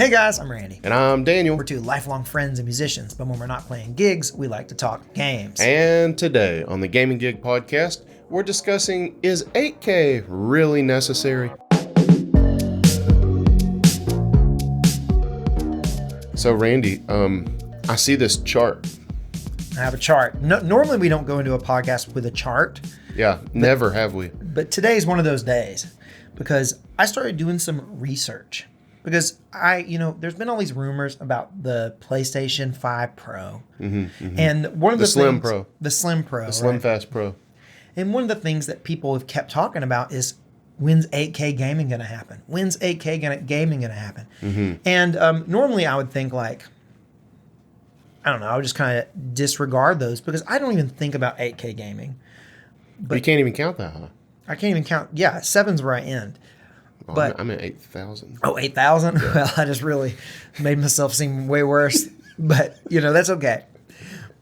Hey guys, I'm Randy. And I'm Daniel. We're two lifelong friends and musicians, but when we're not playing gigs, we like to talk games. And today on the Gaming Gig Podcast, we're discussing, is 8K really necessary? So Randy, I see this chart. I have a chart. Normally we don't go into a podcast with a chart. Yeah, never have we. But today's one of those days because I started doing some research. Because there's been all these rumors about the PlayStation 5 Pro. And one of the Slim things, Pro. The Slim Pro. The Slim right? Fast Pro. And one of the things that people have kept talking about is, when's 8K gaming going to happen? When's 8K gaming going to happen? And normally I would think I would just kind of disregard those because I don't even think about 8K gaming. But you can't even count that high. I can't even count. Yeah, 7's where I end. Oh, but I'm at 8,000. Oh, 8,000? Yeah. Well, I just really made myself seem way worse. But, that's okay.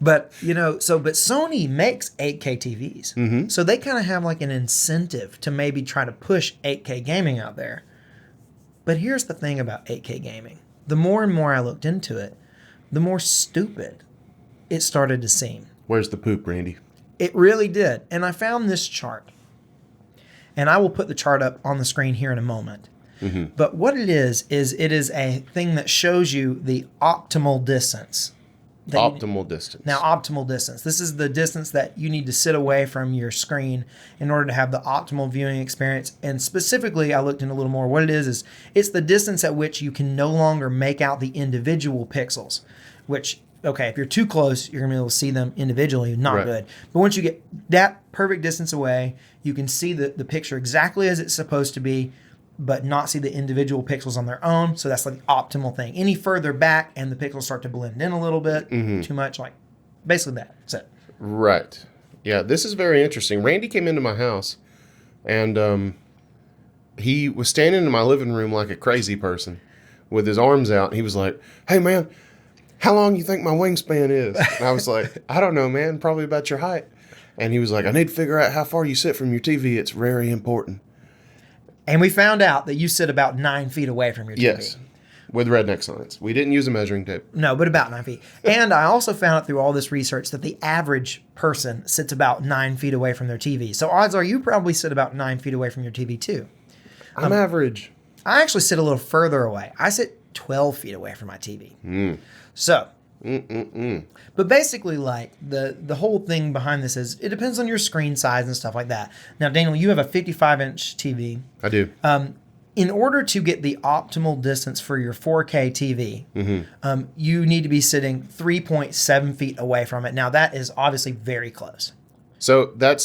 But, but Sony makes 8K TVs. So they kind of have like an incentive to maybe try to push 8K gaming out there. But here's the thing about 8K gaming. The more and more I looked into it, the more stupid it started to seem. Where's the poop, Randy? It really did. And I found this chart. And I will put the chart up on the screen here in a moment. But what it is it is a thing that shows you the optimal distance. Optimal distance. Now, optimal distance. This is the distance that you need to sit away from your screen in order to have the optimal viewing experience. And specifically, I looked into a little more. What it is it's the distance at which you can no longer make out the individual pixels, which, okay, if you're too close, you're going to be able to see them individually. Not good. But once you get that perfect distance away, you can see the picture exactly as it's supposed to be, but not see the individual pixels on their own. So that's like the optimal thing. Any further back and the pixels start to blend in a little bit, too much, basically that's it. Right. Yeah, this is very interesting. Randy came into my house, and he was standing in my living room like a crazy person with his arms out. He was like, "Hey, man, how long you think my wingspan is?" And I was like, "I don't know, man, probably about your height." And he was like, "I need to figure out how far you sit from your TV. It's very important." And we found out that you sit about 9 feet away from your TV. Yes, with redneck signs. We didn't use a measuring tape. No, but about 9 feet. And I also found out through all this research that the average person sits about 9 feet away from their TV. So odds are you probably sit about 9 feet away from your TV too. I'm average. I actually sit a little further away. I sit 12 feet away from my TV. So... But basically, the whole thing behind this is it depends on your screen size and stuff like that. Now, Daniel, you have a 55-inch TV. I do. In order to get the optimal distance for your 4K TV, you need to be sitting 3.7 feet away from it. Now, that is obviously very close. So that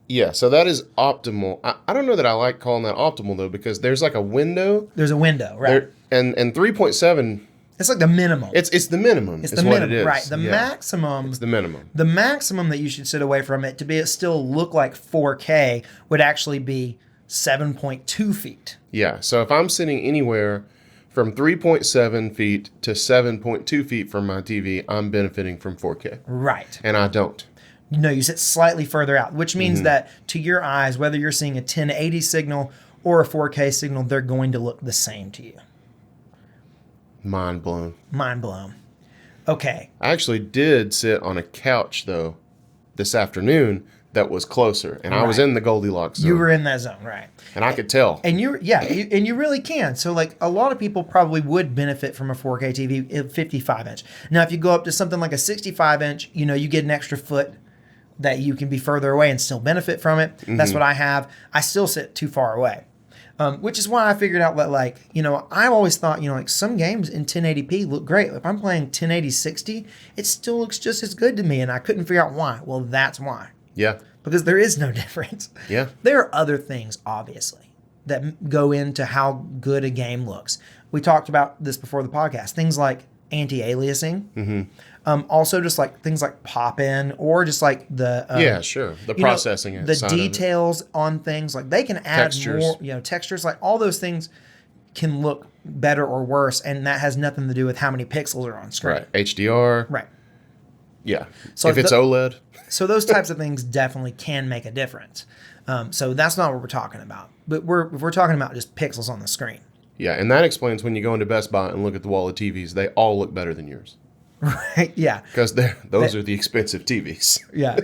is optimal. I don't know that I like calling that optimal, though, because there's like a window. There's a window, right? And 3.7... It's like the minimum. It's the minimum. It's the minimum, what it is. Right? The maximum. It's the minimum. The maximum that you should sit away from it to be it still look like 4K would actually be 7.2 feet. Yeah. So if I'm sitting anywhere from 3.7 feet to 7.2 feet from my TV, I'm benefiting from 4K. Right. And I don't. No, you sit slightly further out, which means that to your eyes, whether you're seeing a 1080 signal or a 4K signal, they're going to look the same to you. Mind blown. Mind blown. Okay. I actually did sit on a couch, though, this afternoon that was closer. And I was in the Goldilocks zone. You were in that zone, right. And I could tell. And you really can. So, a lot of people probably would benefit from a 4K TV, 55-inch. Now, if you go up to something like a 65-inch, you get an extra foot that you can be further away and still benefit from it. That's what I have. I still sit too far away. Which is why I figured out that, I've always thought, some games in 1080p look great. If I'm playing 1080 60, it still looks just as good to me, and I couldn't figure out why. Well, that's why. Yeah. Because there is no difference. Yeah. There are other things, obviously, that go into how good a game looks. We talked about this before the podcast. Things like anti-aliasing. Also, just things like pop-in or just the the processing, the details on things they can add textures. More, textures, all those things can look better or worse, and that has nothing to do with how many pixels are on screen. Right, HDR. Right. Yeah. So if it's OLED. So those types of things definitely can make a difference. So that's not what we're talking about. But if we're talking about just pixels on the screen. Yeah, and that explains when you go into Best Buy and look at the wall of TVs, they all look better than yours. Right? Yeah. Because those are the expensive TVs. Yeah.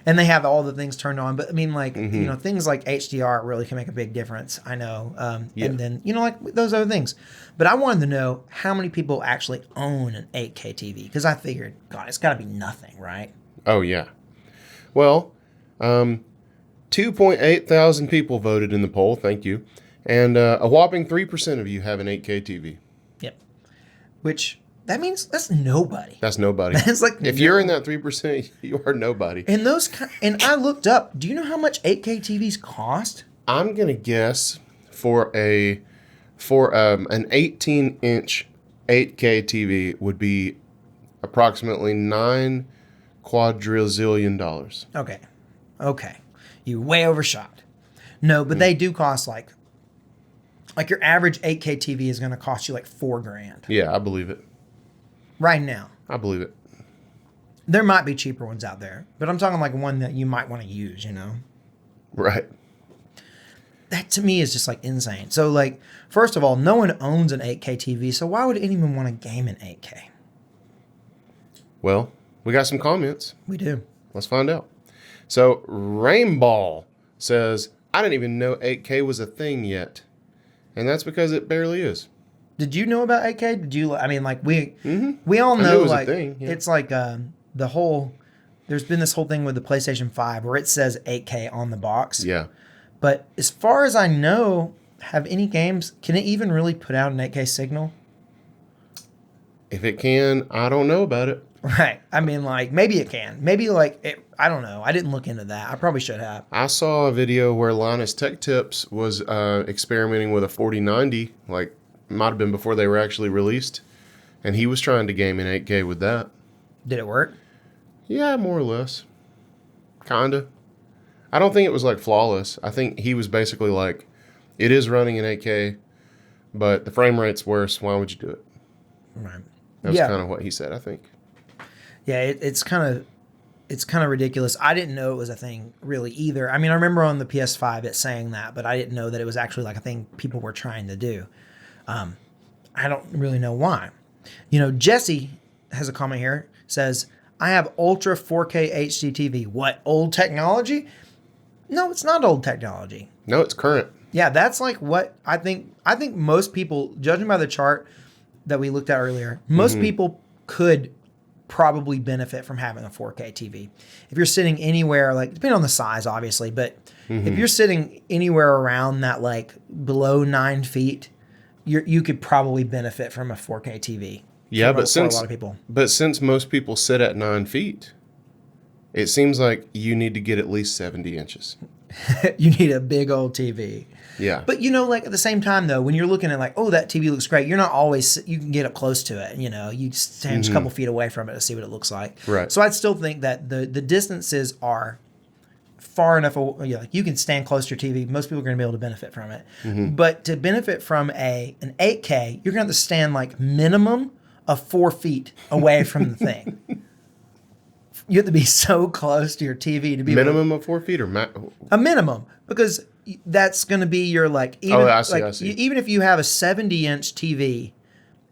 And they have all the things turned on. But I mean, like, Mm-hmm. you know, things like HDR really can make a big difference. I know. Yeah. And then, you know, like those other things. But I wanted to know how many people actually own an 8K TV. Because I figured, God, it's got to be nothing, right? Oh, yeah. Well, 2.8 thousand people voted in the poll. Thank you. And a whopping 3% of you have an 8K TV. Yep. Which, that means that's nobody. That's nobody. That's like if you're in that 3%, you are nobody. And and I looked up, do you know how much 8K TVs cost? I'm going to guess for an 18-inch 8K TV would be approximately $9 quadrillion. Okay. You way overshot. No, but they do cost like your average 8K TV is going to cost you like $4,000 Yeah, I believe it. right now. I believe it. There might be cheaper ones out there, but I'm talking like one that you might want to use, you know? Right. That to me is just like insane. So like, first of all, no one owns an 8K TV, so why would anyone want to game in 8K? Well, we got some comments. We do. Let's find out. So, Rainball says, I didn't even know 8K was a thing yet. And that's because it barely is. Did you know about 8K? Did you? I mean, like we all I knew know, it was a like thing, yeah. it's like the whole. There's been this whole thing with the PlayStation 5 where it says 8K on the box. Yeah. But as far as I know, have any games can it even really put out an 8K signal? If it can, I don't know about it. Right. I mean, like maybe it can. Maybe like it, I don't know. I didn't look into that. I probably should have. I saw a video where Linus Tech Tips was experimenting with a 4090, like might have been before they were actually released, and he was trying to game in 8K with that. Did it work? Yeah, more or less. Kinda. I don't think it was like flawless. I think he was basically like, it is running in 8K, but the frame rate's worse. Why would you do it? Right. That was kind of what he said, I think. Yeah, it's kind of ridiculous. I didn't know it was a thing really either. I mean, I remember on the PS5 it saying that, but I didn't know that it was actually like a thing people were trying to do. I don't really know why. You know, Jesse has a comment here, says, I have Ultra 4K HD TV. What, old technology? No, it's not old technology. No, it's current. Yeah, that's like what I think most people, judging by the chart that we looked at earlier, most people could probably benefit from having a 4K TV. If you're sitting anywhere, like depending on the size, obviously, but if you're sitting anywhere around that, like below 9 feet, you could probably benefit from a 4K TV. Yeah, for a lot of people. But since most people sit at 9 feet, it seems like you need to get at least 70 inches. You need a big old TV. Yeah. But you know, like at the same time though, when you're looking at like, oh, that TV looks great, you're not always, you can get up close to it. You know, you stand just a couple feet away from it to see what it looks like. Right. So I'd still think that the distances are far enough. Like you can stand close to your TV. Most people are going to be able to benefit from it. But to benefit from an 8K, you're going to have to stand like minimum of 4 feet away from the thing. You have to be so close to your TV to be Minimum of 4 feet or a minimum, because that's going to be your like even I see. even if you have a 70-inch TV,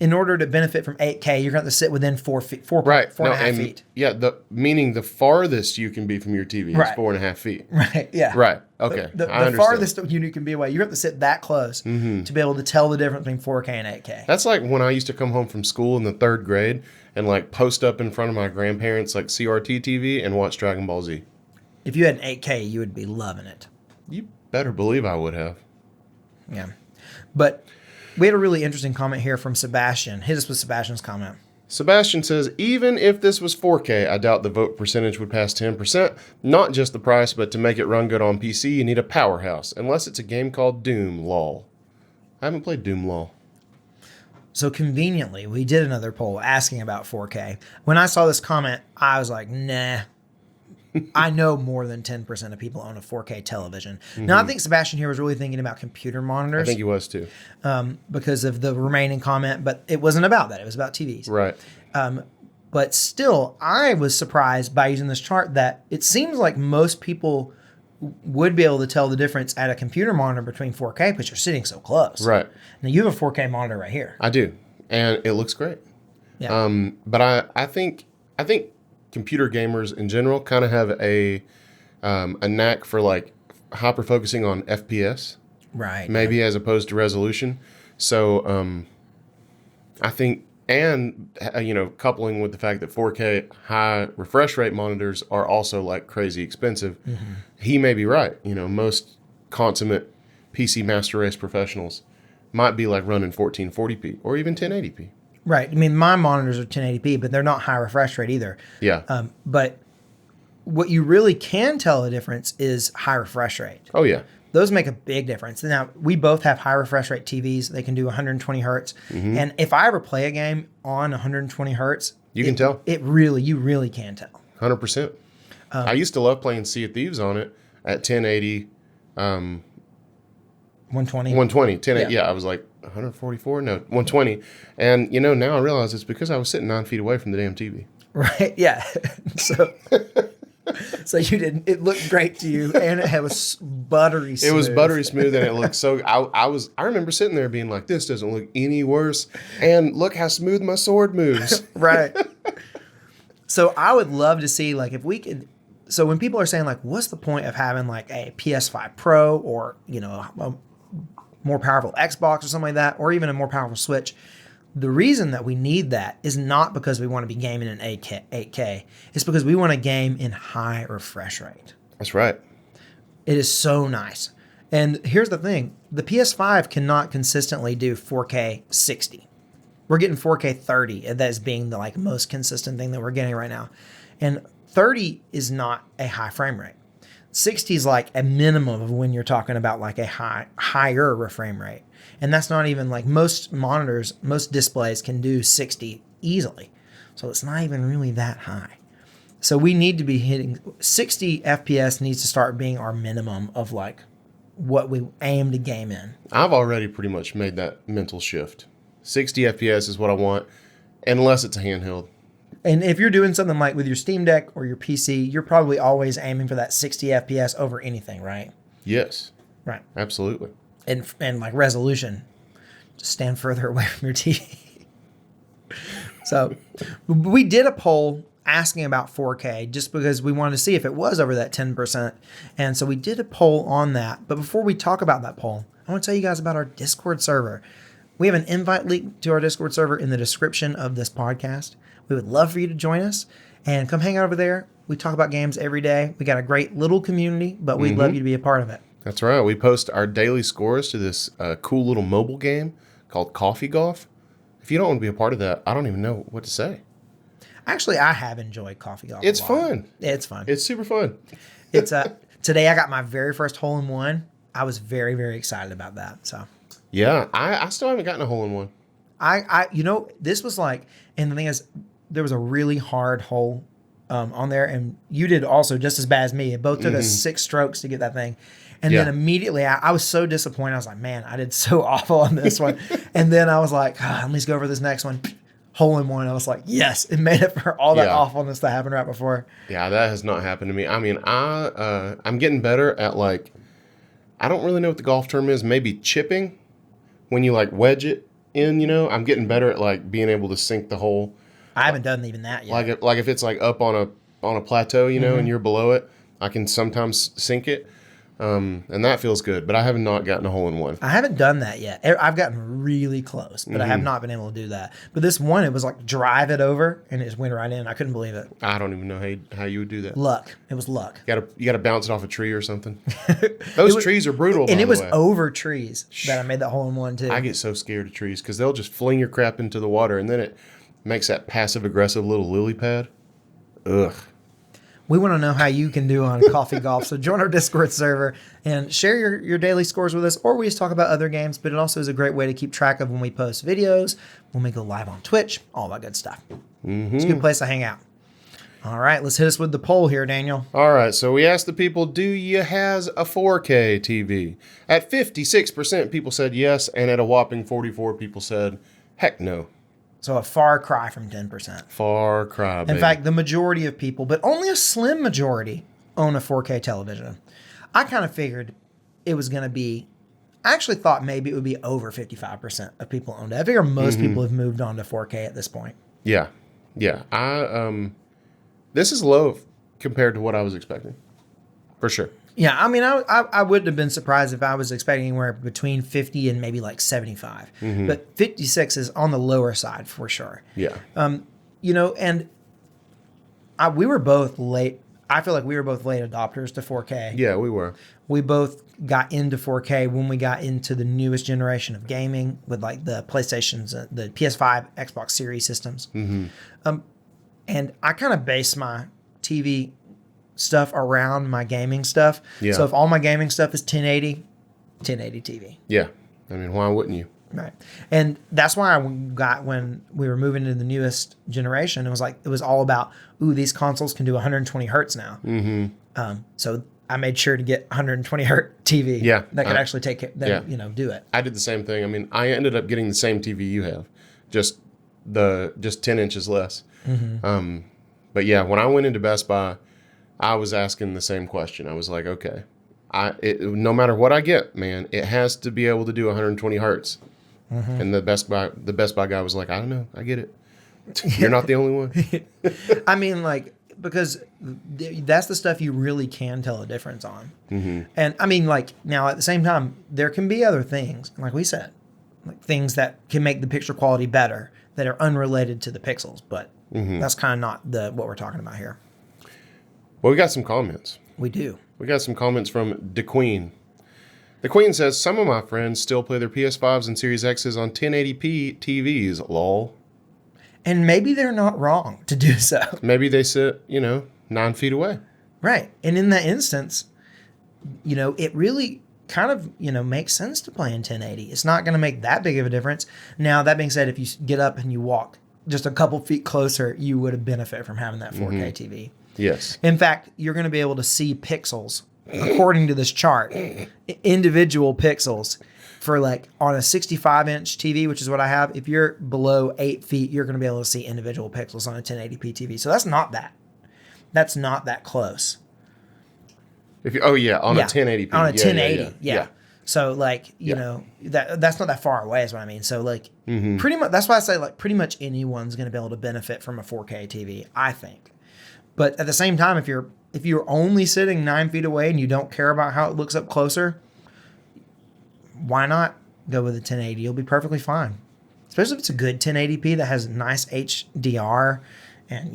in order to benefit from 8K, you're going to have to sit within 4 feet, four and a half feet. Yeah, meaning the farthest you can be from your TV is Right. 4.5 feet. Right. Yeah. Right. Okay. The I understand. farthest you can be away, you have to sit that close to be able to tell the difference between 4K and 8K. That's like when I used to come home from school in the 3rd grade and like post up in front of my grandparents' like CRT TV and watch Dragon Ball Z. If you had an 8K, you would be loving it. You better believe I would have. Yeah. But we had a really interesting comment here from Sebastian. Hit us with Sebastian's comment. Sebastian says, even if this was 4K, I doubt the vote percentage would pass 10%. Not just the price, but to make it run good on PC, you need a powerhouse. Unless it's a game called Doom, lol. I haven't played Doom, lol. So conveniently, we did another poll asking about 4K. When I saw this comment, I was like, nah. I know more than 10% of people own a 4K television. Now, I think Sebastian here was really thinking about computer monitors. I think he was too. Because of the remaining comment, but it wasn't about that. It was about TVs. Right. But still, I was surprised by using this chart that it seems like most people would be able to tell the difference at a computer monitor between 4K because you're sitting so close. Right. Now you have a 4K monitor right here. I do, and it looks great. Yeah. But I think computer gamers in general kind of have a knack for like hyper focusing on FPS, Right. maybe as opposed to resolution. So I think, and coupling with the fact that 4K high refresh rate monitors are also like crazy expensive, he may be right. Most consummate PC master race professionals might be like running 1440p or even 1080p. Right. I mean, my monitors are 1080p, but they're not high refresh rate either. Yeah. But what you really can tell a difference is high refresh rate. Oh yeah. Those make a big difference. Now, we both have high refresh rate TVs. They can do 120 hertz. And if I ever play a game on 120 hertz, You can tell. You really can tell. 100%. I used to love playing Sea of Thieves on it at 1080, 120. 120, 1080. Yeah. Yeah, I was like 144, no, 120. And now I realize it's because I was sitting 9 feet away from the damn TV. Right. Yeah. So you didn't. It looked great to you, and it was buttery smooth. It was buttery smooth, and it looked so. I remember sitting there being like, "This doesn't look any worse," and look how smooth my sword moves. Right. So I would love to see like if we could. So when people are saying like, "What's the point of having like a PS5 Pro or a more powerful Xbox or something like that, or even a more powerful Switch?" The reason that we need that is not because we want to be gaming in 8K. It's because we want to game in high refresh rate. That's right. It is so nice. And here's the thing. The PS5 cannot consistently do 4K 60. We're getting 4K 30. That is being the like most consistent thing that we're getting right now. And 30 is not a high frame rate. 60 is like a minimum of when you're talking about like a higher frame rate. And that's not even like most monitors, most displays can do 60 easily. So it's not even really that high. So we need to be hitting 60 FPS needs to start being our minimum of like what we aim to game in. I've already pretty much made that mental shift. 60 FPS is what I want, unless it's a handheld. And if you're doing something like with your Steam Deck or your PC, you're probably always aiming for that 60 FPS over anything, right? Yes. Right. Absolutely. And like resolution, just stand further away from your TV. So we did a poll asking about 4K just because we wanted to see if it was over that 10%. And so we did a poll on that. But before we talk about that poll, I want to tell you guys about our Discord server. We have an invite link to our Discord server in the description of this podcast. We would love for you to join us and come hang out over there. We talk about games every day. We got a great little community, but we'd love you to be a part of it. That's right. We post our daily scores to this cool little mobile game called Coffee Golf. If you don't want to be a part of that, I don't even know what to say. Actually, I have enjoyed Coffee Golf. It's fun. It's fun. It's super fun. It's today I got my very first hole in one. I was very, very excited about that. So yeah, I still haven't gotten a hole in one. This was like, and the thing is, there was a really hard hole on there, and you did also just as bad as me. It both took us 6 strokes to get that thing. And then immediately I was so disappointed. I was like, man, I did so awful on this one. And then I was like, let me go over this next one. Hole in one. I was like, yes, it made it for all that awfulness that happened right before. Yeah, that has not happened to me. I mean, I'm getting better at like, I don't really know what the golf term is. Maybe chipping when you like wedge it in, I'm getting better at like being able to sink the hole. I haven't done even that yet. Like if it's like up on a plateau, and you're below it, I can sometimes sink it. And that feels good, but I have not gotten a hole in one. I haven't done that yet. I've gotten really close, but I have not been able to do that. But this one, it was like drive it over, and it just went right in. I couldn't believe it. I don't even know how you would do that. Luck. It was luck. You gotta bounce it off a tree or something. Those trees are brutal. And it was over trees that I made that hole in one too. I get so scared of trees because they'll just fling your crap into the water, and then it makes that passive aggressive little lily pad. Ugh. We want to know how you can do on Coffee Golf. So join our Discord server and share your daily scores with us, or we just talk about other games. But it also is a great way to keep track of when we post videos, when we go live on Twitch, all that good stuff. It's a good place to hang out. All right, let's hit us with the poll here, Daniel. All right, so we asked the people, do you has a 4K TV? At 56%, people said yes, and at a whopping 44%, people said heck no. So a far cry from 10%. Far cry, baby. In fact, the majority of people, but only a slim majority, own a 4K television. I kind of figured it was going to be. I actually thought maybe it would be over 55% of people owned it. I figure most people have moved on to 4K at this point. Yeah. This is low compared to what I was expecting, for sure. Yeah, I mean, I wouldn't have been surprised if I was expecting anywhere between 50 and maybe like 75. But 56 is on the lower side for sure. Yeah. And we were both late. I feel like we were both late adopters to 4K. Yeah, we were. We both got into 4K when we got into the newest generation of gaming with like the PlayStations, the PS5, Xbox Series systems. And I kind of base my TV stuff around my gaming stuff. Yeah. So if all my gaming stuff is 1080 TV. Yeah. I mean, why wouldn't you? Right. And that's why I got when we were moving to the newest generation. It was all about, these consoles can do 120 hertz now. So I made sure to get 120 hertz TV. Yeah. That could actually take it, do it. I did the same thing. I mean, I ended up getting the same TV you have, just 10 inches less. But yeah, when I went into Best Buy, I was asking the same question. I was like, okay, no matter what I get, man, it has to be able to do 120 hertz. And the Best Buy guy was like, I don't know, I get it. You're not the only one. I mean, like, because that's the stuff you really can tell a difference on. And I mean, like, now at the same time, there can be other things, like we said, like things that can make the picture quality better that are unrelated to the pixels, but that's kind of not what we're talking about here. Well, we got some comments. We do. We got some comments from DeQueen. The Queen says, some of my friends still play their PS5s and Series X's on 1080p TVs, lol. And maybe they're not wrong to do so. Maybe they sit, 9 feet away. Right. And in that instance, it really kind of, makes sense to play in 1080. It's not going to make that big of a difference. Now, that being said, if you get up and you walk just a couple feet closer, you would have benefited from having that 4K TV. Yes. In fact, you're going to be able to see pixels, according to this chart, individual pixels for like on a 65-inch TV, which is what I have. If you're below 8 feet, you're going to be able to see individual pixels on a 1080p TV. So that's not that close. On a 1080p. On a 1080, yeah. So like, that's not that far away is what I mean. So like pretty much, that's why I say like pretty much anyone's going to be able to benefit from a 4K TV, I think. But at the same time, if you're only sitting 9 feet away and you don't care about how it looks up closer, why not go with a 1080? You'll be perfectly fine. Especially if it's a good 1080p that has nice HDR and,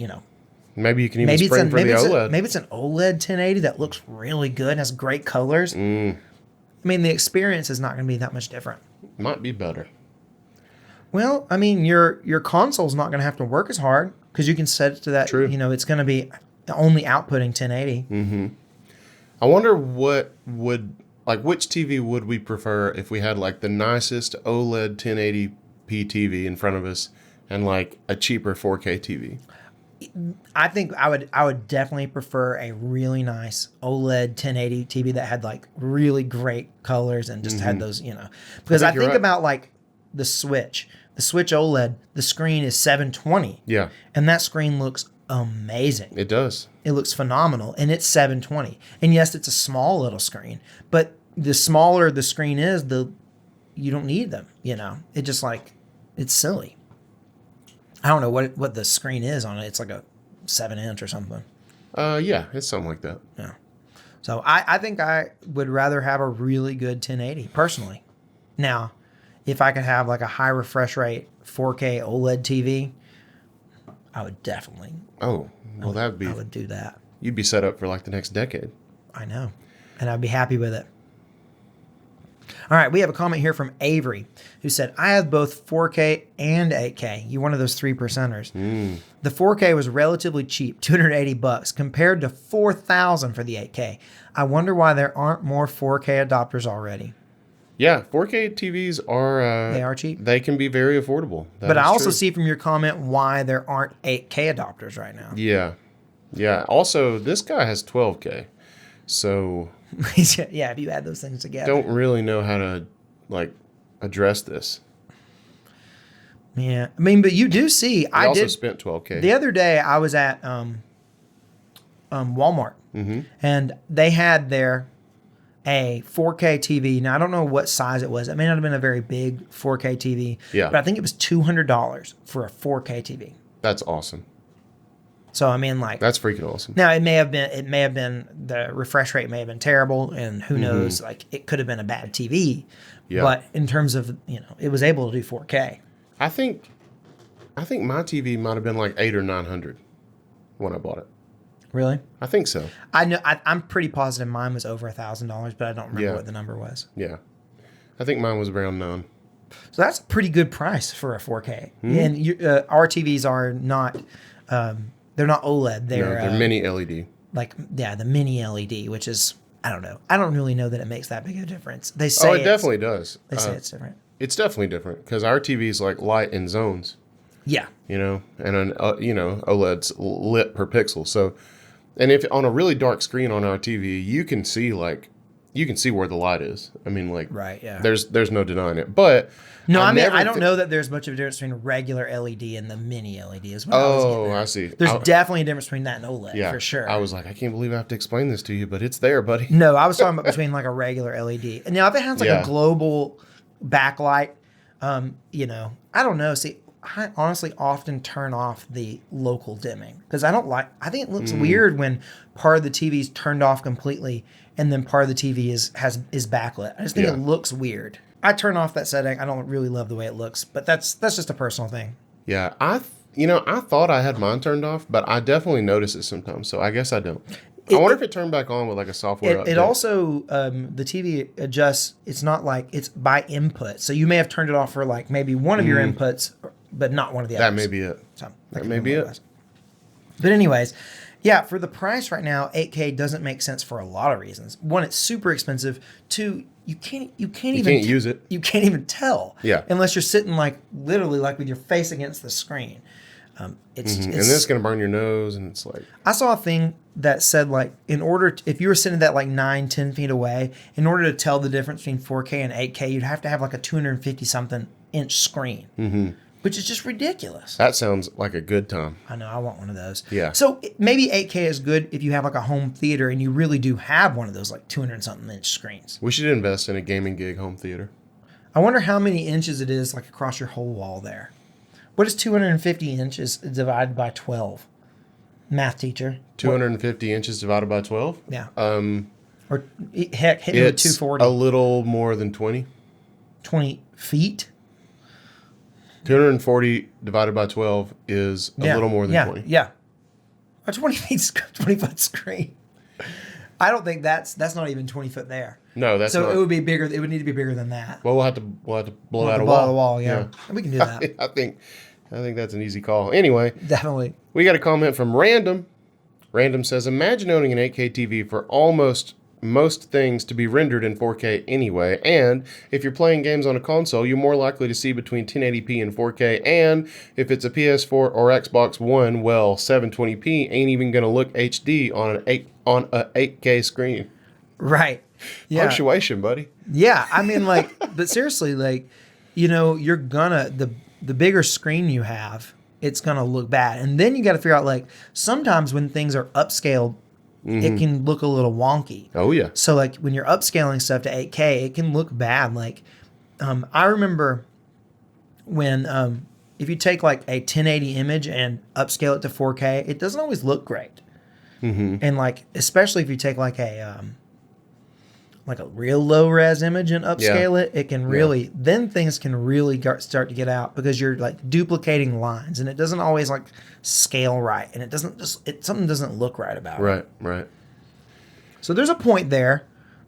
maybe you can even spring for the OLED. Maybe it's an OLED 1080 that looks really good and has great colors. I mean, the experience is not going to be that much different. Might be better. Well, I mean, your console's not going to have to work as hard because you can set it to that. True. It's going to be only outputting 1080. I wonder which TV would we prefer if we had like the nicest OLED 1080p TV in front of us and like a cheaper 4K TV? I think I would definitely prefer a really nice OLED 1080 TV that had like really great colors and just had those, because I think about like the Switch OLED, the screen is 720. Yeah. And that screen looks amazing. It does. It looks phenomenal and it's 720. And yes, it's a small little screen, but the smaller the screen is, you don't need them, It just like, it's silly. I don't know what the screen is on it. It's like a 7-inch or something. Yeah, it's something like that. Yeah. So I think I would rather have a really good 1080 personally. Now, if I could have like a high refresh rate 4K OLED TV, I would definitely. Oh, well, I would do that. You'd be set up for like the next decade. I know. And I'd be happy with it. All right, we have a comment here from Avery who said, I have both 4K and 8K. You're one of those 3%ers. The 4K was relatively cheap, $280 compared to $4,000 for the 8K. I wonder why there aren't more 4K adopters already. Yeah, 4K TVs are... they are cheap. They can be very affordable. But I also see from your comment why there aren't 8K adopters right now. Yeah. Yeah. Also, this guy has 12K. So... yeah, if you add those things together. Don't really know how to, like, address this. Yeah. I mean, but you do see... I also spent $12K. The other day, I was at Walmart. And they had their a 4K TV. Now I don't know what size it was. It may not have been a very big 4K TV. Yeah. But I think it was $200 for a 4K TV. That's awesome. So I mean, like, That's freaking awesome. now it may have been the refresh rate may have been terrible, and who knows, like it could have been a bad TV. Yeah. But in terms of, it was able to do 4K. I think my TV might have been like 800 or 900 when I bought it. Really? I think so. I know. I'm pretty positive mine was over $1,000, but I don't remember what the number was. Yeah. I think mine was around 9. So that's a pretty good price for a 4K. And our TVs are not. They're not OLED. They're mini LED. The mini LED, which is, I don't know. I don't really know that it makes that big of a difference. They say it definitely does. They say it's different. It's definitely different because our TV is like light in zones. Yeah. And an OLED's lit per pixel. So, and if on a really dark screen on our TV, you can see where the light is. I mean, like, right, yeah. There's no denying it. But no, I don't know that there's much of a difference between regular LED and the mini LED as well. I see. There's definitely a difference between that and OLED, for sure. I was like, I can't believe I have to explain this to you, but it's there, buddy. No, I was talking about between like a regular LED. And now if it has like a global backlight, I don't know. See, I honestly often turn off the local dimming because I think it looks weird when part of the TV is turned off completely and then part of the TV is backlit. I just think it looks weird. I turn off that setting. I don't really love the way it looks, but that's just a personal thing. Yeah, I thought I had mine turned off, but I definitely notice it sometimes. So I guess I don't. I wonder if it turned back on with like a software update. It also, the TV adjusts. It's not like it's by input. So you may have turned it off for like maybe one of your inputs, but not one of the others. That may be it. So that may be it. But anyways, yeah, for the price right now, 8K doesn't make sense for a lot of reasons. One, it's super expensive. Two, you can't use it. You can't even tell. Yeah. Unless you're sitting like literally like with your face against the screen. And then it's going to burn your nose, and it's like... I saw a thing that said, like, if you were sitting that like 9-10 feet away, in order to tell the difference between 4K and 8K, you'd have to have like a 250-something inch screen, which is just ridiculous. That sounds like a good time. I know. I want one of those. Yeah. So maybe 8K is good if you have like a home theater and you really do have one of those like 200-something inch screens. We should invest in a gaming gig home theater. I wonder how many inches it is like across your whole wall there. What is 250 inches divided by 12? Math teacher. 250 inches divided by 12? Yeah. Or heck, hit me with 240. A little more than 20. 20 feet? 240 divided by 12 is a little more than 20. Yeah. A 20-foot screen. I don't think that's not even 20 foot there. No, that's not. So it would be bigger. It would need to be bigger than that. Well, we'll have to blow out a wall. wall. The wall, yeah. We can do that. I think that's an easy call. Anyway, Definitely. We got a comment from Random. Random says, imagine owning an 8K TV for almost most things to be rendered in 4K anyway, and if you're playing games on a console, you're more likely to see between 1080p and 4K, and if it's a PS4 or Xbox One, well, 720p ain't even going to look HD on a 8K screen. Right. Yeah. Punctuation, buddy. Yeah, I mean, like, but seriously, like, you're gonna the bigger screen you have, it's gonna look bad, and then you got to figure out like sometimes when things are upscaled, it can look a little wonky. Oh yeah. So like when you're upscaling stuff to 8K, it can look bad. Like, I remember when if you take like a 1080 image and upscale it to 4K, it doesn't always look great. And like especially if you take like a real low res image and upscale it, it can really, then things can really start to get out because you're like duplicating lines and it doesn't always like scale right. And something doesn't look right about it. Right. So there's a point there,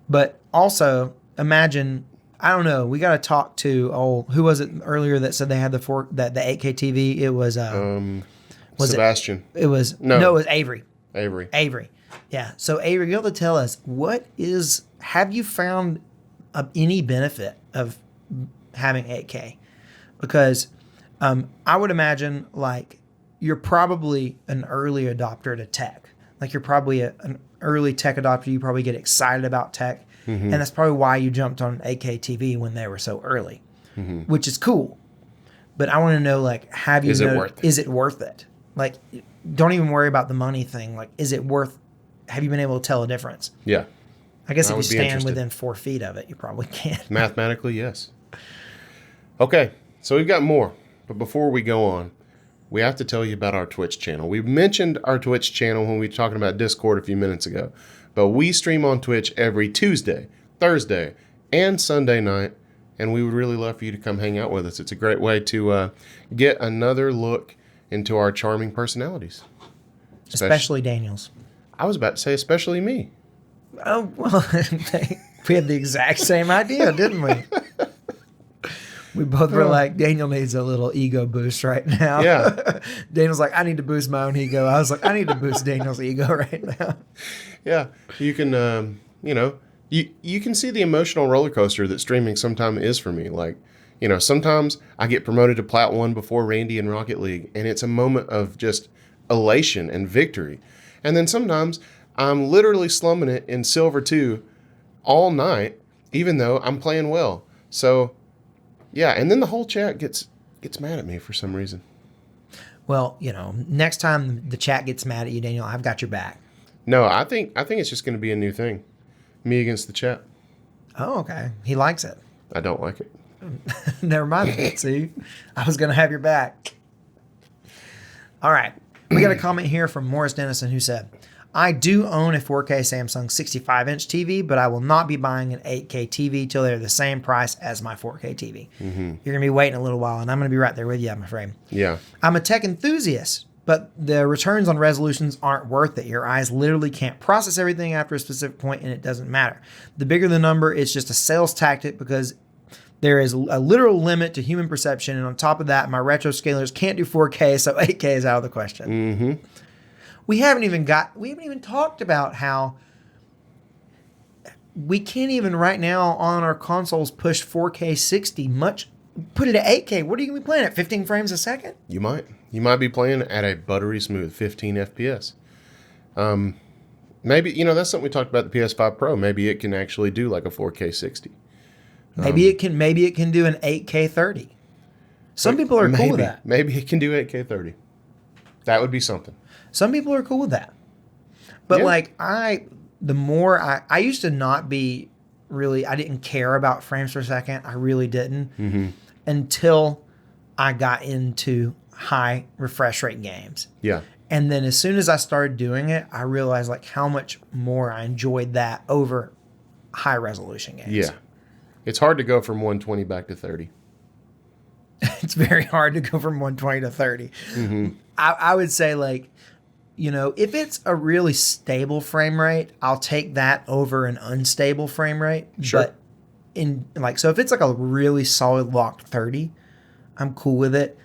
but also imagine, I don't know, we got to talk to, who was it earlier that said they had the 8K TV? It was, Sebastian. It was Avery. Avery. Yeah. So Avery, you have to tell us have you found any benefit of having 8K? Because I would imagine like you're probably an early adopter to tech. Like you're probably an early tech adopter. You probably get excited about tech. And that's probably why you jumped on 8K TV when they were so early, which is cool. But I want to know, like, is it worth it? Like, don't even worry about the money thing. Like, have you been able to tell a difference? Yeah. I guess I if you would be stand interested. within 4 feet of it, you probably can. Mathematically, yes. Okay, so we've got more. But before we go on, we have to tell you about our Twitch channel. We mentioned our Twitch channel when we were talking about Discord a few minutes ago. But we stream on Twitch every Tuesday, Thursday, and Sunday night. And we would really love for you to come hang out with us. It's a great way to get another look into our charming personalities. Especially Daniel's. I was about to say especially me. Oh, well, we had the exact same idea, didn't we? We both were like, Daniel needs a little ego boost right now. Yeah. Daniel's like, I need to boost my own ego. I was like, I need to boost Daniel's ego right now. Yeah. You can, you can see the emotional roller coaster that streaming sometimes is for me. Like, sometimes I get promoted to Plat 1 before Randy in Rocket League, and it's a moment of just elation and victory. And then sometimes I'm literally slumming it in Silver 2 all night, even though I'm playing well. So, yeah, and then the whole chat gets mad at me for some reason. Well, next time the chat gets mad at you, Daniel, I've got your back. No, I think it's just going to be a new thing. Me against the chat. Oh, okay. He likes it. I don't like it. Never mind. See, I was going to have your back. All right. We got a comment here from Morris Dennison who said, I do own a 4K Samsung 65-inch TV, but I will not be buying an 8K TV till they're the same price as my 4K TV. Mm-hmm. You're going to be waiting a little while, and I'm going to be right there with you, I'm afraid. Yeah. I'm a tech enthusiast, but the returns on resolutions aren't worth it. Your eyes literally can't process everything after a specific point, and it doesn't matter. The bigger the number, it's just a sales tactic because there is a literal limit to human perception, and on top of that, my retro scalers can't do 4K, so 8K is out of the question. Mm-hmm. We haven't even talked about how we can't even right now on our consoles push 4K 60 put it at 8K. What are you going to be playing at 15 frames a second? You might be playing at a buttery smooth 15 FPS. Maybe, that's something we talked about the PS5 Pro. Maybe it can actually do like a 4K 60. Maybe it can do an 8K 30. Some people are cool with that. Maybe it can do 8K 30. That would be something. Some people are cool with that. But yeah. I used to not be really, I didn't care about frames per second. I really didn't until I got into high refresh rate games. Yeah. And then as soon as I started doing it, I realized like how much more I enjoyed that over high resolution games. Yeah. It's hard to go from 120 back to 30. It's very hard to go from 120 to 30. Mm-hmm. I would say if it's a really stable frame rate, I'll take that over an unstable frame rate. Sure. But so if it's like a really solid locked 30, I'm cool with it.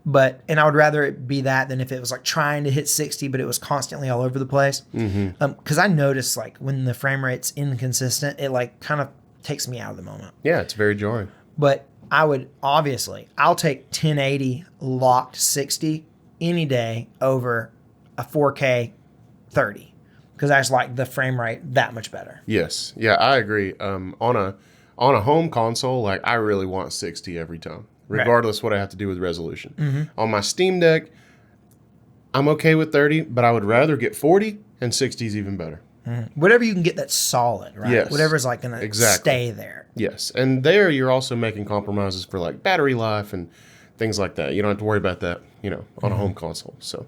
And I would rather it be that than if it was like trying to hit 60, but it was constantly all over the place. Because I notice like when the frame rate's inconsistent, it like kind of takes me out of the moment. Yeah, it's very jarring. But I'll take 1080 locked 60 any day over a 4K 30 because I just like the frame rate that much better. Yes. Yeah, I agree. On a home console, like I really want 60 every time, regardless what I have to do with resolution. Mm-hmm. On my Steam Deck, I'm okay with 30, but I would rather get 40 and 60 is even better. Mm-hmm. Whatever you can get that's solid, right? Yes. Whatever's like going to stay there. Yes. And there you're also making compromises for like battery life and things like that. You don't have to worry about that, on a home console. So.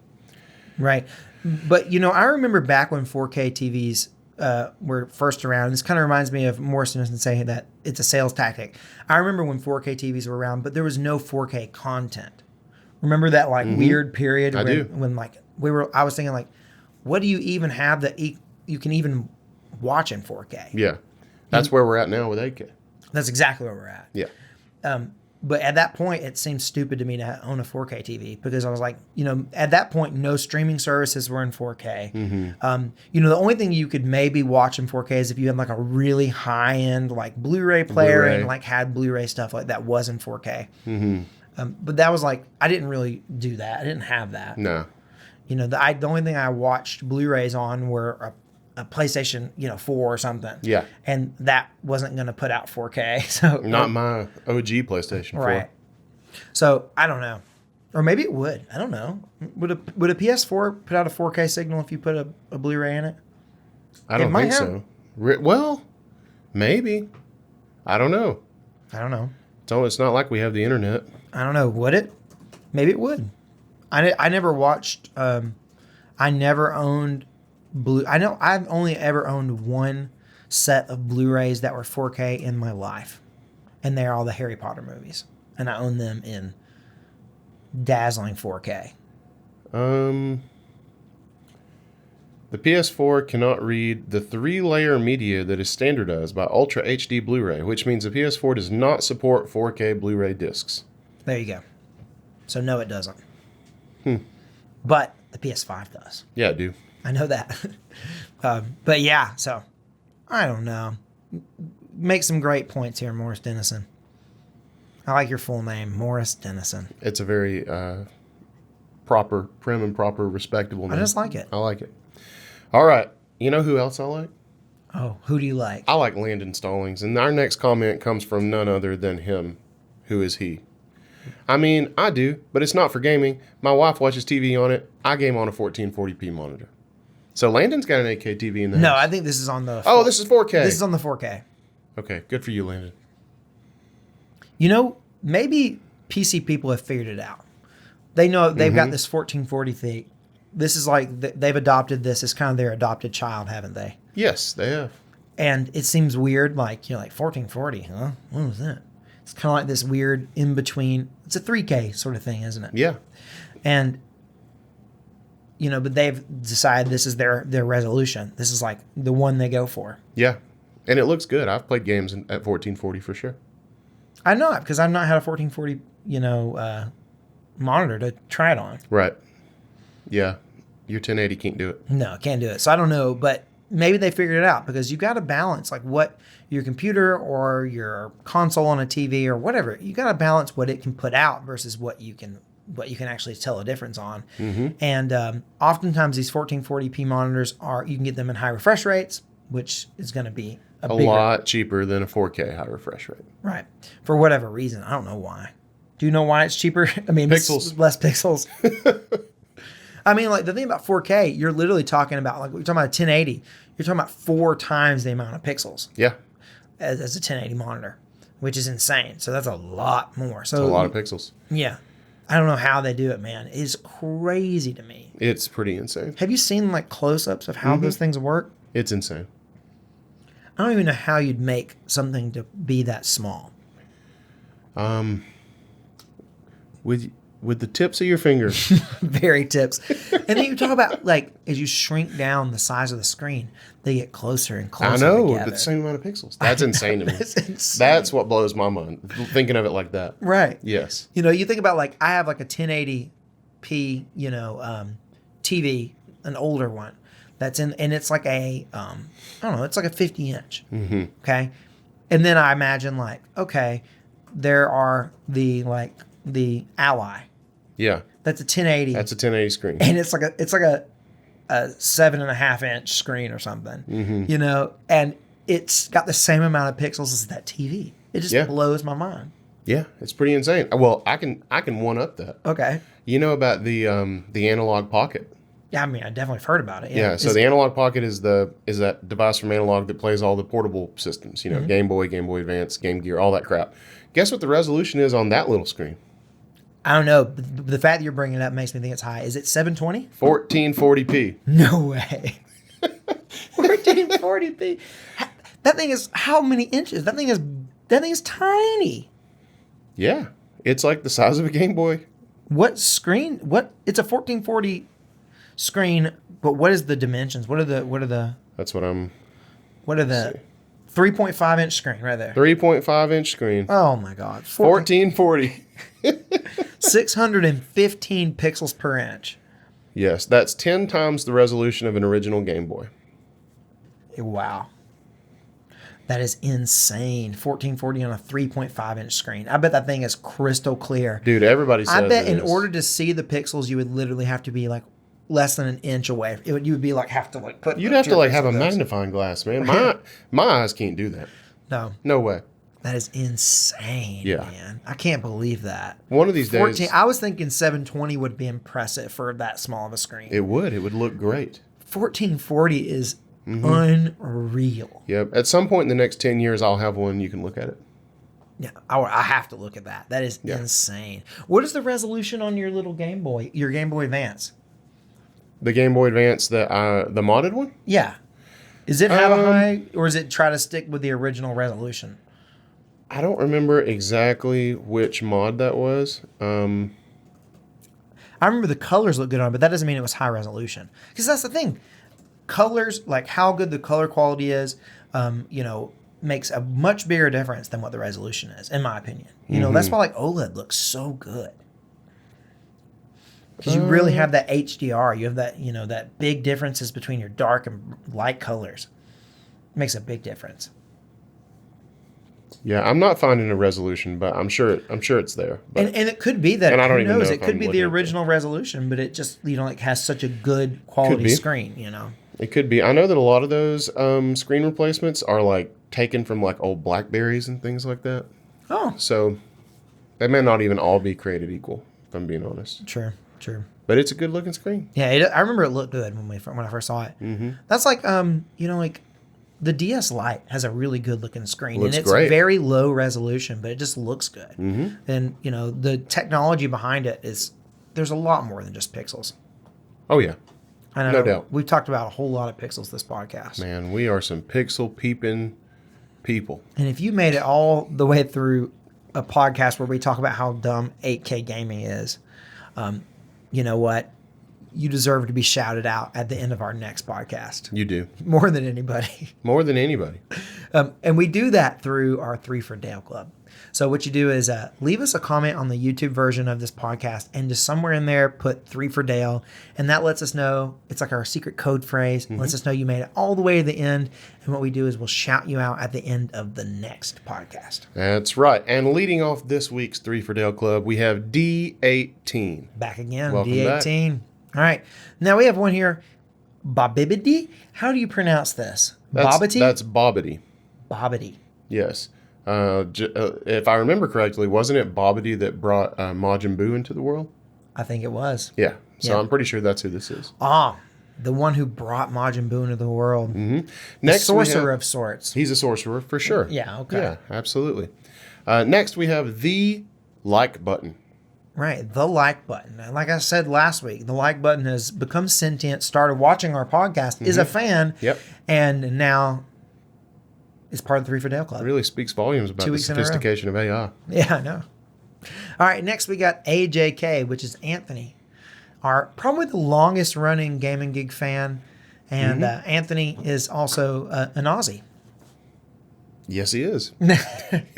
Right. But, I remember back when 4K TVs were first around. This kind of reminds me of Morrison saying that it's a sales tactic. I remember when 4K TVs were around, but there was no 4K content. Remember that weird period when I was thinking like, what do you even have that you can even watch in 4K? Yeah. That's where we're at now with 8K. That's exactly where we're at. Yeah. But at that point, it seemed stupid to me to own a 4K TV because I was like, at that point, no streaming services were in 4K. Mm-hmm. The only thing you could maybe watch in 4K is if you had like a really high end like Blu-ray player and like had Blu-ray stuff like that was in 4K. Mm-hmm. But that was like, I didn't really do that. I didn't have that. No. The only thing I watched Blu-rays on were a PlayStation, 4 or something. Yeah. And that wasn't going to put out 4K. So not my OG PlayStation 4. Right. So I don't know. Or maybe it would. I don't know. Would a PS4 put out a 4K signal if you put a Blu-ray in it? I don't think so. Well, maybe. I don't know. I don't know. It's not like we have the internet. I don't know. Would it? Maybe it would. I never watched. I never owned I know I've only ever owned one set of Blu-rays that were 4K in my life, and they're all the Harry Potter movies, and I own them in dazzling 4K. The PS4 cannot read the 3-layer media that is standardized by Ultra HD Blu-ray, which means the PS4 does not support 4K Blu-ray discs. There you go. So no, it doesn't. But the PS5 does. Yeah, I do. I know that. But yeah, so I don't know. Make some great points here, Morris Dennison. I like your full name, Morris Dennison. It's a very proper, prim and proper, respectable name. I just like it. I like it. All right. You know who else I like? Oh, who do you like? I like Landon Stallings. And our next comment comes from none other than him. Who is he? I mean, I do, but it's not for gaming. My wife watches TV on it. I game on a 1440p monitor. So Landon's got an 8K TV in the No, house. I think this is on the... Oh, this is 4K. This is on the 4K. Okay, good for you, Landon. You know, maybe PC people have figured it out. They know they've got this 1440 thing. This is like, they've adopted this as kind of their adopted child, haven't they? Yes, they have. And it seems weird, like, you're like, 1440, huh? What was that? It's kind of like this weird in-between. It's a 3K sort of thing, isn't it? Yeah. And, you know, but they've decided this is their resolution. This is like the one they go for. Yeah. And it looks good. I've played games at 1440 for sure. I know it because I've not had a 1440, monitor to try it on. Right. Yeah. Your 1080 can't do it. No, can't do it. So I don't know, but maybe they figured it out because you got to balance like what your computer or your console on a TV or whatever, you got to balance what it can put out versus what you can actually tell a difference on. And oftentimes these 1440p monitors you can get them in high refresh rates, which is going to be a lot cheaper than a 4K high refresh rate. Right. For whatever reason. I don't know why. Do you know why it's cheaper? I mean, Pixels. Less pixels. I mean, like the thing about 4K, you're literally talking about, like we're talking about a 1080, you're talking about 4 times the amount of pixels. Yeah. As a 1080 monitor, which is insane. So that's a lot more. So a lot of pixels. Yeah. I don't know how they do it, man. It's crazy to me. It's pretty insane. Have you seen like close-ups of how those things work? It's insane. I don't even know how you'd make something to be that small. With the tips of your fingers. Very tips. And then you talk about like as you shrink down the size of the screen, they get closer and closer. I know, together. but the same amount of pixels. That's insane to me. That's insane. That's what blows my mind. Thinking of it like that. Right. Yes. You know, you think about like I have like a 1080p, TV, an older one that's in, and it's like a, I don't know, it's like a 50 inch. Okay. And then I imagine like, okay, there are the Ally. Yeah. That's a 1080. That's a 1080 screen. And it's like a 7.5 inch screen or something, and it's got the same amount of pixels as that TV. It just blows my mind. Yeah, it's pretty insane. Well, I can one up that. Okay. You know about the Analog Pocket? Yeah, I mean, I definitely have heard about it. Yeah. So the Analog Pocket is that device from Analog that plays all the portable systems. Game Boy, Game Boy Advance, Game Gear, all that crap. Guess what the resolution is on that little screen? I don't know. The fact that you're bringing it up makes me think it's high. Is it 720? 1440p. No way. 1440p. That thing is how many inches? That thing is tiny. Yeah, it's like the size of a Game Boy. What screen? It's a 1440 screen, but what is the dimensions? What are the? That's what I'm. What are the? 3.5 inch screen right there. 3.5 inch screen. Oh my God. 1440. 615 pixels per inch. Yes, that's 10 times the resolution of an original Game Boy. Wow. That is insane. 1440 on a 3.5 inch screen. I bet that thing is crystal clear. Dude, everybody says I bet it in is. order to see the pixels, you would literally have to be like less than an inch away. You would be like have to like put. You'd have to like have a magnifying glass, man. My eyes can't do that. No way. That is insane, Yeah. man. I can't believe that. One of these days. I was thinking 720 would be impressive for that small of a screen. It would. It would look great. 1440 is unreal. Yep. At some point in the next 10 years, I'll have one. You can look at it. Yeah, I have to look at that. That is insane. What is the resolution on your little Game Boy, your Game Boy Advance? The Game Boy Advance, the modded one? Yeah. Is it have a high, or is it try to stick with the original resolution? I don't remember exactly which mod that was. I remember the colors look good on it, but that doesn't mean it was high resolution. Because that's the thing. Colors, like how good the color quality is, makes a much bigger difference than what the resolution is, in my opinion. That's why like OLED looks so good. Because you really have that HDR. You have that, that big differences between your dark and light colors. It makes a big difference. Yeah, I'm not finding a resolution, but I'm sure it's there. But, and it could be that, and I don't who even knows, know it could be the original resolution, but it just, has such a good quality screen, It could be. I know that a lot of those screen replacements are like taken from like old Blackberries and things like that. Oh. So they may not even all be created equal, if I'm being honest. True. But it's a good looking screen. Yeah, I remember it looked good when I first saw it. Mm-hmm. That's like, like the DS Lite has a really good looking screen. Looks and it's great. Very low resolution, but it just looks good. Mm-hmm. And, the technology behind it there's a lot more than just pixels. Oh, yeah. I know. No doubt. We've talked about a whole lot of pixels this podcast. Man, we are some pixel peeping people. And if you made it all the way through a podcast where we talk about how dumb 8K gaming is, you know what? You deserve to be shouted out at the end of our next podcast. You do. More than anybody. More than anybody. And we do that through our 3 for Dale Club. So what you do is leave us a comment on the YouTube version of this podcast and just somewhere in there put 3 for Dale. And that lets us know, it's like our secret code phrase. Mm-hmm. Lets us know you made it all the way to the end. And what we do is we'll shout you out at the end of the next podcast. That's right. And leading off this week's 3 for Dale Club, we have D18. Back again, Welcome D18. back. All right. Now we have one here. Bobbity? How do you pronounce this? Bobbity? That's Bobbity. Bobbity. Yes. If I remember correctly, wasn't it Bobbity that brought Majin Buu into the world? I think it was. Yeah. So I'm pretty sure that's who this is. The one who brought Majin Buu into the world. Mm-hmm. Next, sorcerer of sorts. He's a sorcerer for sure. Yeah, okay. Yeah, absolutely. Next, we have the like button. Right, the like button. And like I said last week, the like button has become sentient, started watching our podcast, is a fan, and now is part of the 3 for Dale Club. It really speaks volumes about the sophistication of AI. Yeah, I know. All right, next we got AJK, which is Anthony, our probably the longest running Gaming Gig fan, and Anthony is also an Aussie. Yes, he is.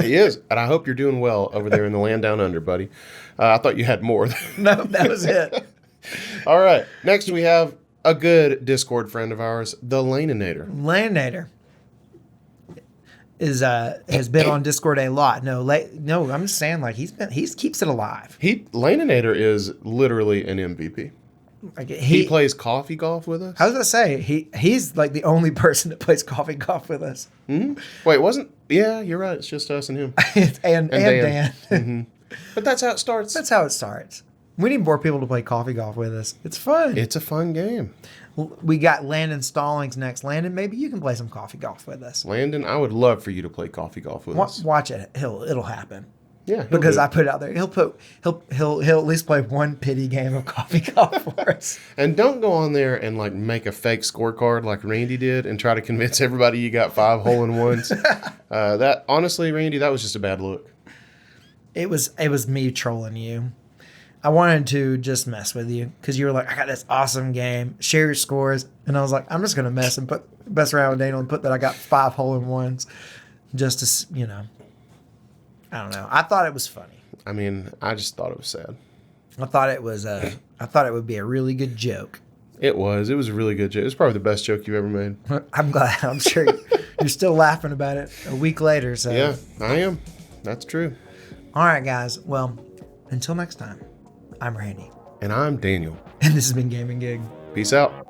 He is. And I hope you're doing well over there in the land down under, buddy. I thought you had more. No, that was it. All right. Next, we have a good Discord friend of ours, the Laninator. Laninator has been on Discord a lot. No, I'm just saying, like, he keeps it alive. Laninator is literally an MVP. Like he plays coffee golf with us. I was gonna say he's like the only person that plays coffee golf with us. Mm-hmm. Wait, yeah, you're right. It's just us and him and Dan. Mm-hmm. But that's how it starts. That's how it starts. We need more people to play coffee golf with us. It's fun. It's a fun game. We got Landon Stallings next. Landon, maybe you can play some coffee golf with us. Landon, I would love for you to play coffee golf with us. Watch it. It'll happen. Yeah, because I put it out there. He'll at least play one pity game of coffee golf for us. And don't go on there and like make a fake scorecard like Randy did and try to convince everybody you got 5 hole-in-ones. That honestly, Randy, that was just a bad look. It was me trolling you. I wanted to just mess with you because you were like, I got this awesome game. Share your scores, and I was like, I'm just gonna mess around with Daniel and put that I got 5 hole-in-ones, just to I don't know. I thought it was funny. I mean, I just thought it was sad. I thought it would be a really good joke. It was. It was a really good joke. It was probably the best joke you've ever made. I'm glad. I'm sure you're still laughing about it a week later. So yeah, I am. That's true. All right, guys. Well, until next time, I'm Randy. And I'm Daniel. And this has been Gaming Gig. Peace out.